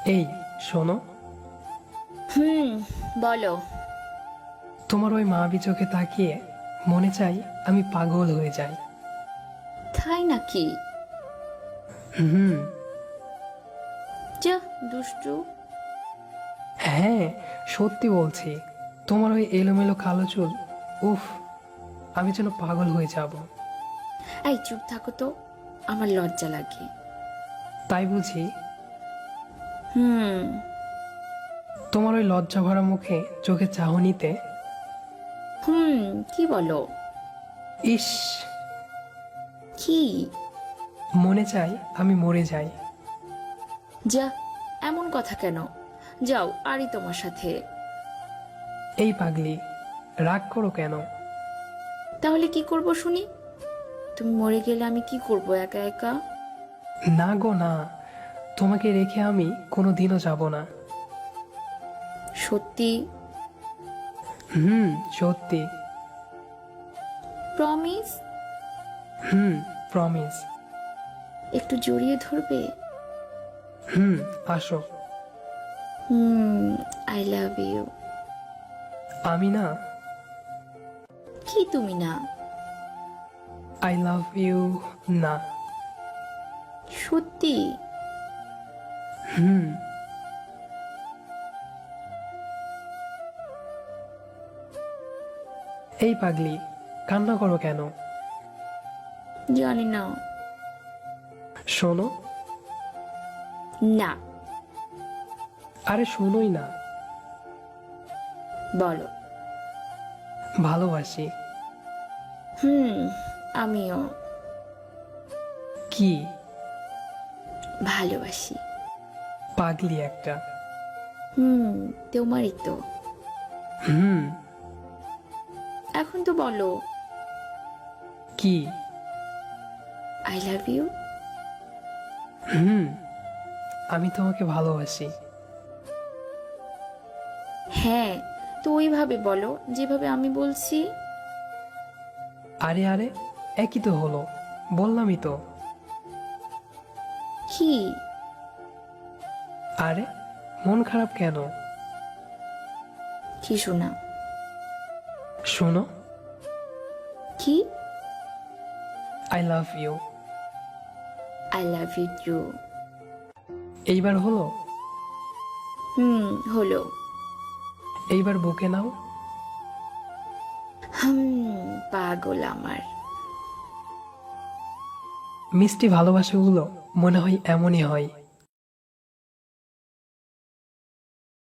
এই শোনো, হুম, বলো। তোমার ওই মায়াবী চোখে তাকিয়ে মনে চাই আমি পাগল হয়ে যাই। তাই নাকি? হুম। যা, দুষ্টু। হ্যাঁ, সত্যি বলছি। তোমার ওই এলোমেলো কালো চুল, উফ, আমি যেন পাগল হয়ে যাব। এই চুপ থাকো তো, আমার লজ্জা লাগে। তাই বুঝি? হুম। তোমার ওই লজ্জা ভরা মুখে চোখে চাহনিতে হুম, কি বলো? ইস, কি? মনে চাই আমি মরে যাই। যা, এমন কথা কেন? যাও, আরই তোমার সাথে। এই পাগলি, রাগ করো কেন? তাহলে কি করব শুনি? তুমি মরে গেলে আমি কি করব একা একা? না গো না, তোমাকে রেখে আমি কোনো দিনও যাব না। সত্যি? হুম, সত্যি। প্রমিস? হুম, প্রমিস। একটু জড়িয়ে ধরবে? হুম, আসো। হুম, আই লাভ ইউ। আমি না, কি তুমি না? আই লাভ ইউ না। সত্যি? হুম। এই পাগলি, কান্না করো কেন? জানি না। শোনো। না। আরে শোনোই না। বলো। ভালোবাসি। হুম, আমিও কি? ভালোবাসি। পাগলি একটা। হুম, তোমারই তো। হুম। এখন তো বলো। কি? I love you. হুম, আমি তোমাকে ভালোবাসি। হ্যাঁ, তো ওইভাবে বলো যেভাবে আমি বলছি। আরে আরে, একই তো হলো, বললামই তো। কি? আরে, মন খারাপ কেন? কি শোনা? শোনো। কি? I love you. I love you too. এইবার হলো? হুম, হলো। এইবার বুকে নাও। হুম, পাগল আমার। মিষ্টি ভালোবাসাগুলো মনে হয় এমনই হয়।